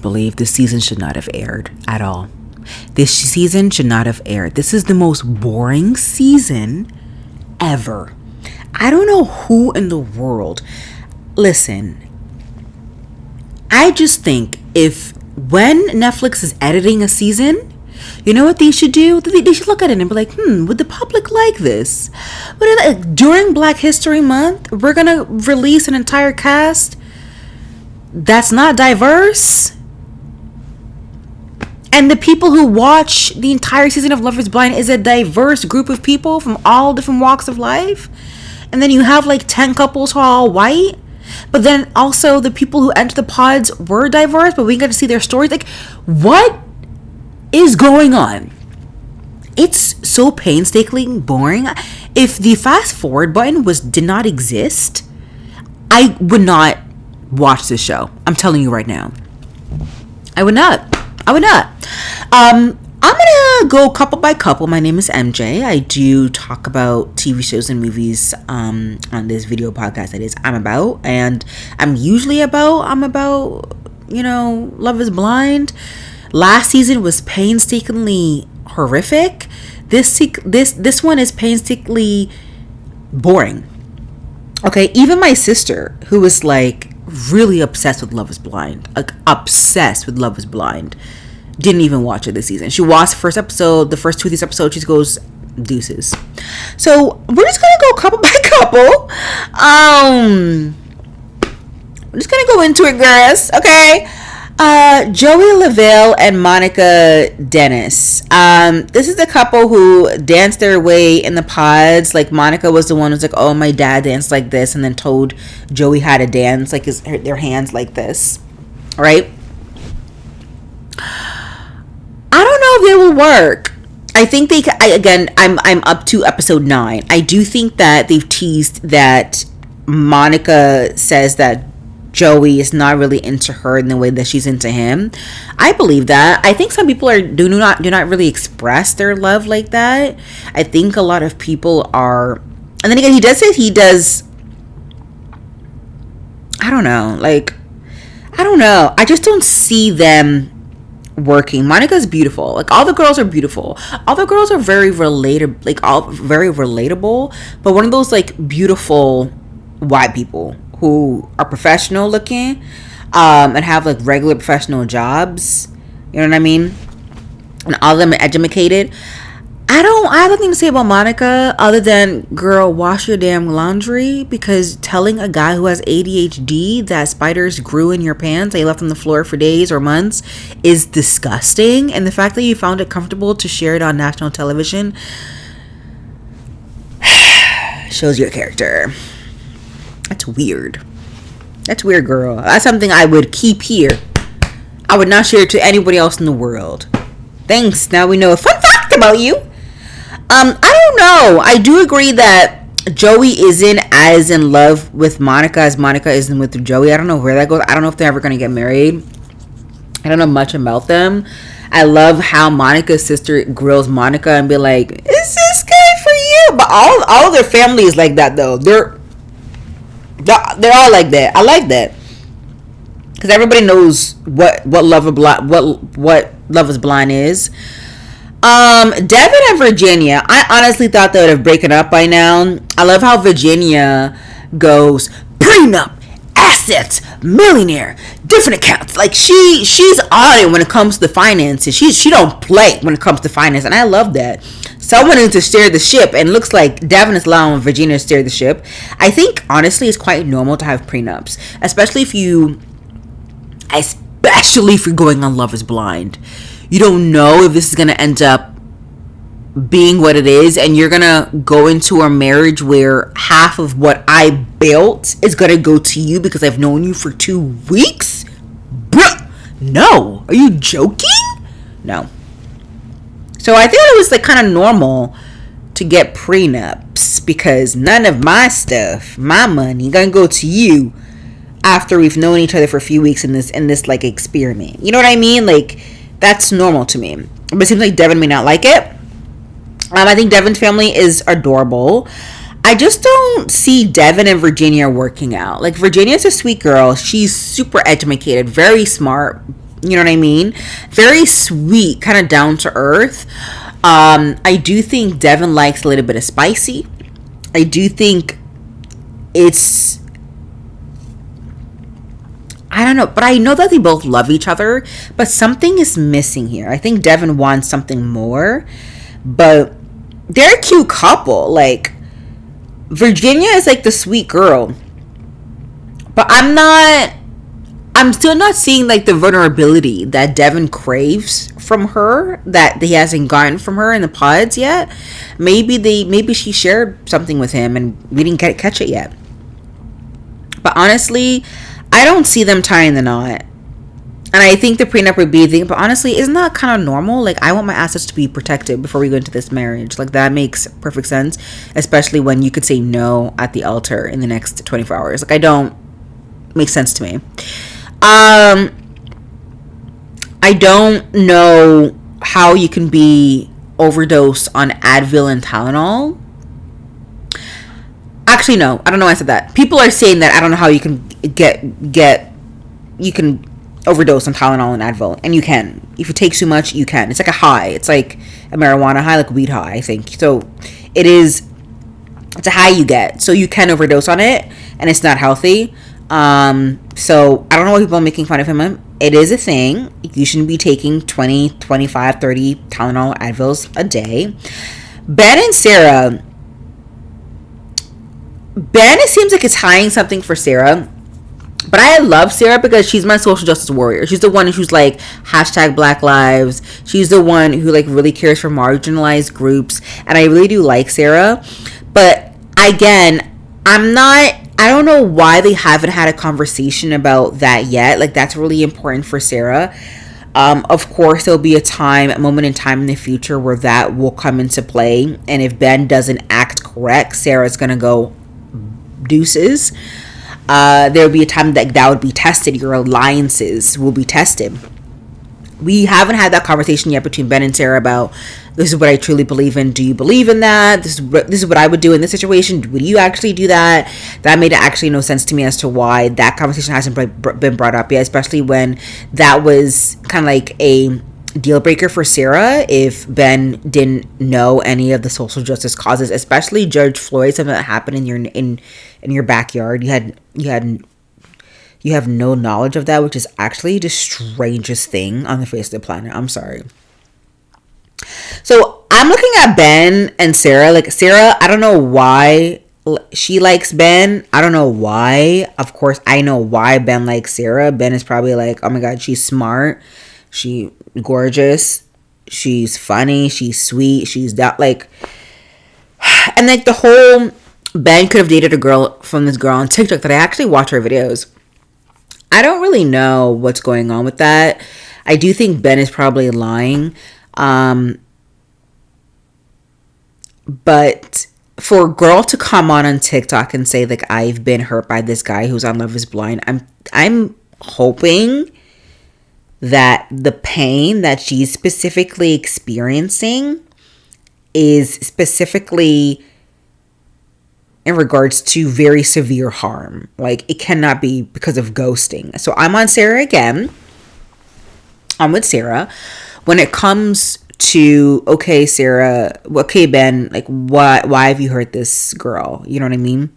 believe this season should not have aired at all. This season should not have aired. This is the most boring season ever. I don't know who in the world. Listen, I just think if when Netflix is editing a season, you know what they should do? They should look at it and be like, would the public like this? But during Black History Month, we're going to release an entire cast that's not diverse. And the people who watch the entire season of Love is Blind is a diverse group of people from all different walks of life. And then you have like 10 couples who are all white. But then also the people who enter the pods were diverse, but we got to see their stories. Like, what is going on? It's so painstakingly boring. If the fast forward button did not exist, I would not watch this show. I'm telling you right now. I would not. I'm gonna go couple by couple. My name is MJ. I do talk about TV shows and movies on this video podcast that is I'm about, and I'm about Love is Blind. Last season was painstakingly horrific. This one is painstakingly boring. Okay, even my sister, who was like really obsessed with Love is Blind, didn't even watch it this season. She watched the first episode, the first two of these episodes. She goes, deuces. So we're just gonna go couple by couple. We're just gonna go into it, girls. Okay. Joey Lavelle and Monica Dennis. This is the couple who danced their way in the pods. Like, Monica was the one who's like, oh, my dad danced like this, and then told Joey how to dance, like their hands like this, right? I don't know if they will work. I think I'm up to episode 9. I do think that they've teased that Monica says that Joey is not really into her in the way that she's into him. I believe that. I think some people do not really express their love like that. I think a lot of people are, and then again, he does say he does. I don't know. I just don't see them working. Monica's beautiful. Like, all the girls are beautiful. All the girls are very relatable. Like, all very relatable. But one of those like beautiful white people who are professional looking, and have like regular professional jobs. You know what I mean? And all of them are educated. I have nothing to say about Monica other than, girl, wash your damn laundry, because telling a guy who has ADHD that spiders grew in your pants that you left on the floor for days or months is disgusting. And the fact that you found it comfortable to share it on national television shows your character. That's weird. That's weird, girl. That's something I would keep here. I would not share it to anybody else in the world. Thanks. Now we know a fun fact about you. I don't know. I do agree that Joey isn't as in love with Monica as Monica isn't with Joey. I don't know where that goes. I don't know if they're ever going to get married. I don't know much about them. I love how Monica's sister grills Monica and be like, "Is this good for you?" But all their family is like that, though. They're all like that. I like that, because everybody knows what Love is Blind is. Devin and Virginia, I honestly thought they would have broken up by now. I love how Virginia goes prenup, assets, millionaire, different accounts. Like, she's on it when it comes to the finances. She don't play when it comes to finance, and I love that. Someone needs to steer the ship, and it looks like Devin is allowing Virginia to steer the ship. I think, honestly, it's quite normal to have prenups, especially if you're going on Love is Blind. You don't know if this is going to end up being what it is, and you're going to go into a marriage where half of what I built is going to go to you because I've known you for 2 weeks? Bruh, no. Are you joking? No. So I think it was like kind of normal to get prenups, because none of my stuff, my money, gonna go to you after we've known each other for a few weeks in this like experiment. You know what I mean? Like, that's normal to me. But it seems like Devin may not like it. I think Devin's family is adorable. I just don't see Devin and Virginia working out. Like, Virginia's a sweet girl. She's super educated, very smart, You know what I mean? Very sweet, kind of down to earth. I do think Devin likes a little bit of spicy. I do think it's, I don't know, but I know that they both love each other, but something is missing here. I think Devin wants something more, but they're a cute couple. Like, Virginia is like the sweet girl, but I'm still not seeing like the vulnerability that Devin craves from her, that he hasn't gotten from her in the pods yet. Maybe she shared something with him and we didn't catch it yet. But honestly, I don't see them tying the knot. And I think the prenup would be a thing, but honestly, isn't that kind of normal? Like, I want my assets to be protected before we go into this marriage. Like, that makes perfect sense, especially when you could say no at the altar in the next 24 hours. Like, I don't, makes sense to me. I don't know how you can be overdose on Advil and Tylenol. Actually, no, I don't know why I said that. People are saying that I don't know how you can you can overdose on Tylenol and Advil, and you can. If you take too much, you can. It's like a high. It's like a marijuana high, like weed high, I think. So it's a high you get. So you can overdose on it, and it's not healthy. So I don't know why people are making fun of him. It is a thing. You shouldn't be taking 20, 25, 30 Tylenol Advils a day. Ben and Sarah. Ben, it seems like it's hiding something for Sarah. But I love Sarah because she's my social justice warrior. She's the one who's like hashtag Black Lives. She's the one who like really cares for marginalized groups. And I really do like Sarah. But again, I don't know why they haven't had a conversation about that yet. Like, that's really important for Sarah. Of course, there'll be a moment in time in the future where that will come into play. And if Ben doesn't act correct, Sarah's going to go deuces. There will be a time that would be tested. Your alliances will be tested. We haven't had that conversation yet between Ben and Sarah about, this is what I truly believe in. Do you believe in that? This is what I would do in this situation. Would you actually do that? That made actually no sense to me as to why that conversation hasn't been brought up yet, especially when that was kind of like a deal breaker for Sarah if Ben didn't know any of the social justice causes, especially George Floyd, something that happened in your backyard. You have no knowledge of that, which is actually the strangest thing on the face of the planet. I'm sorry. So I'm looking at Ben and Sarah. Like, Sarah, I don't know why she likes Ben. I don't know why. Of course, I know why Ben likes Sarah. Ben is probably like, oh my God, she's smart. She's gorgeous. She's funny. She's sweet. She's that, like, and like the whole Ben could have dated a girl from this girl on TikTok that I actually watch her videos. I don't really know what's going on with that. I do think Ben is probably lying. But for a girl to come on TikTok and say, like, I've been hurt by this guy who's on Love is Blind, I'm hoping that the pain that she's specifically experiencing is specifically in regards to very severe harm. Like, it cannot be because of ghosting. So I'm on Sarah again. I'm with Sarah. When it comes to, okay, Sarah, okay, Ben, like, why have you hurt this girl? You know what I mean?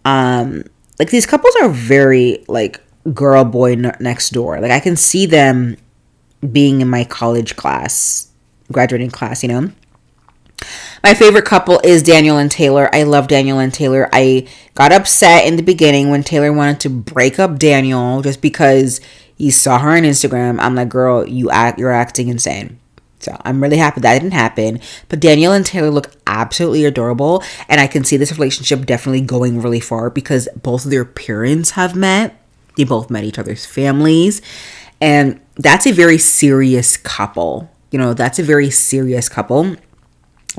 Like, these couples are very, like, girl, boy next door. Like, I can see them being in my college class, graduating class, you know? My favorite couple is Daniel and Taylor. I love Daniel and Taylor. I got upset in the beginning when Taylor wanted to break up Daniel just because he saw her on Instagram. I'm like, girl, you're acting insane. So I'm really happy that didn't happen. But Daniel and Taylor look absolutely adorable. And I can see this relationship definitely going really far because both of their parents have met. They both met each other's families. And that's a very serious couple. You know, that's a very serious couple.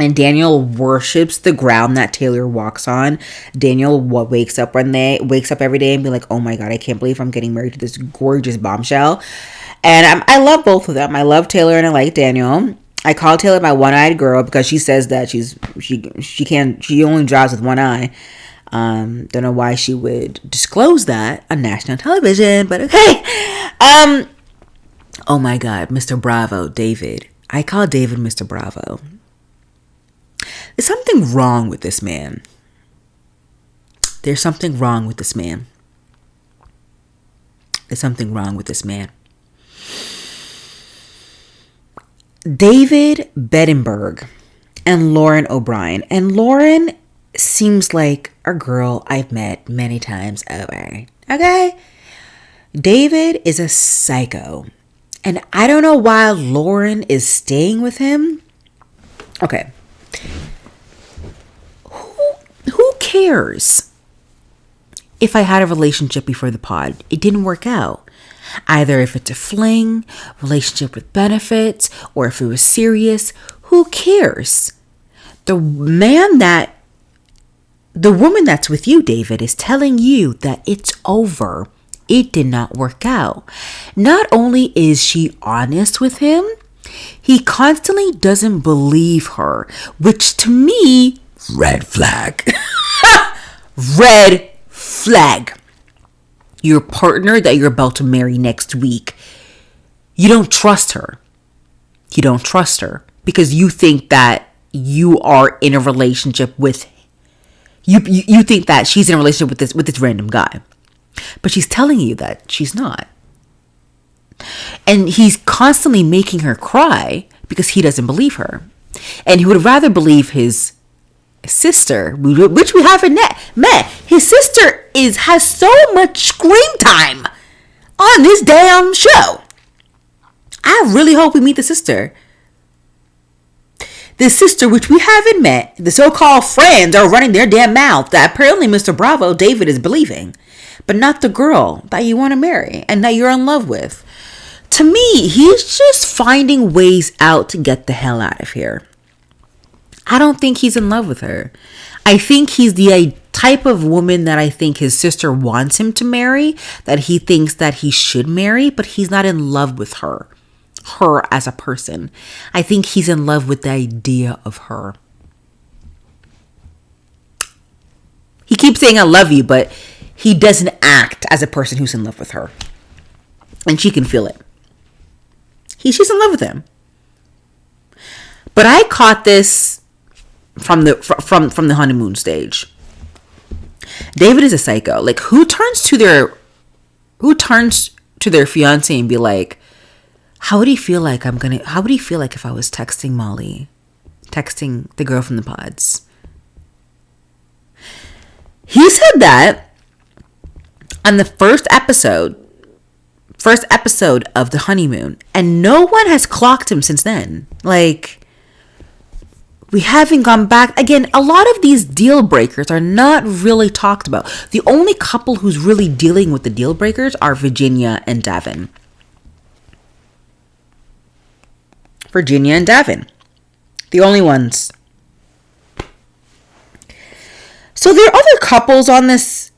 And Daniel worships the ground that Taylor walks on. Daniel wakes up every day and be like, oh my God, I can't believe I'm getting married to this gorgeous bombshell. And I love both of them. I love Taylor and I like Daniel. I call Taylor my one-eyed girl because she says that she only drives with one eye. Don't know why she would disclose that on national television, but okay. Oh my God, Mr. Bravo, David. I call David Mr. Bravo. There's something wrong with this man. There's something wrong with this man. There's something wrong with this man. David Bedinberg and Lauren O'Brien. And Lauren seems like a girl I've met many times over. Okay? David is a psycho. And I don't know why Lauren is staying with him. Okay. Who cares if I had a relationship before the pod? It didn't work out. Either if it's a fling, relationship with benefits, or if it was serious, who cares? The woman that's with you, David, is telling you that it's over. It did not work out. Not only is she honest with him, he constantly doesn't believe her, which to me, red flag. Red flag. Your partner that you're about to marry next week, you don't trust her. You don't trust her because you think that you are in a relationship with you think that she's in a relationship with this random guy. But she's telling you that she's not. And he's constantly making her cry because he doesn't believe her. And he would rather believe his sister, which we haven't met. His sister has so much screen time on this damn show. I really hope we meet the sister. The sister, which we haven't met. The so-called friends are running their damn mouth that apparently Mr. Bravo, David, is believing. But not the girl that you want to marry and that you're in love with. To me, he's just finding ways out to get the hell out of here. I don't think he's in love with her. I think he's the type of woman that I think his sister wants him to marry, that he thinks that he should marry, but he's not in love with her as a person. I think he's in love with the idea of her. He keeps saying I love you, but he doesn't act as a person who's in love with her. And she can feel it. She's in love with him. But I caught this from the honeymoon stage. David is a psycho. Like, who turns to their fiance and be like, how would he feel like if I was texting Molly, texting the girl from the pods? He said that on the first episode of the honeymoon, and no one has clocked him since then. Like, we haven't gone back. Again, a lot of these deal breakers are not really talked about. The only couple who's really dealing with the deal breakers are Virginia and Davin. Virginia and Davin. The only ones. So there are other couples on this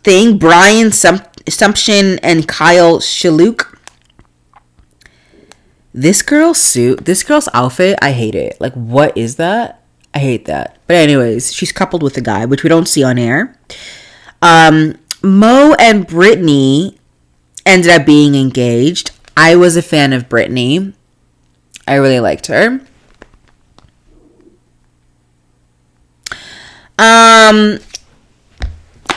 thing. Brian Sumption and Kyle Shiluk. This girl's outfit, I hate it. Like, what is that? I hate that. But anyways, she's coupled with a guy, which we don't see on air. Mo and Brittany ended up being engaged. I was a fan of Brittany. I really liked her.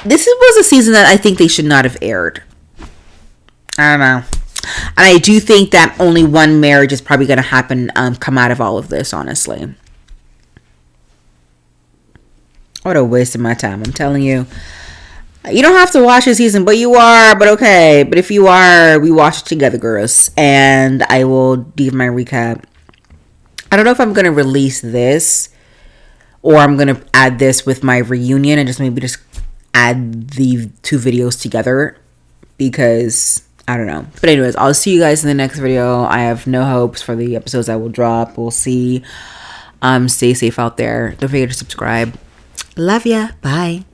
This was a season that I think they should not have aired. I don't know. And I do think that only one marriage is probably going to happen, come out of all of this, honestly. What a waste of my time. I'm telling you. You don't have to watch this season, but you are. But okay. But if you are, we watch it together, girls. And I will give my recap. I don't know if I'm going to release this, or I'm going to add this with my reunion and just add the two videos together, because I don't know. But anyways, I'll see you guys in the next video. I have no hopes for the episodes I will drop. We'll see. Stay safe out there. Don't forget to subscribe. Love ya. Bye.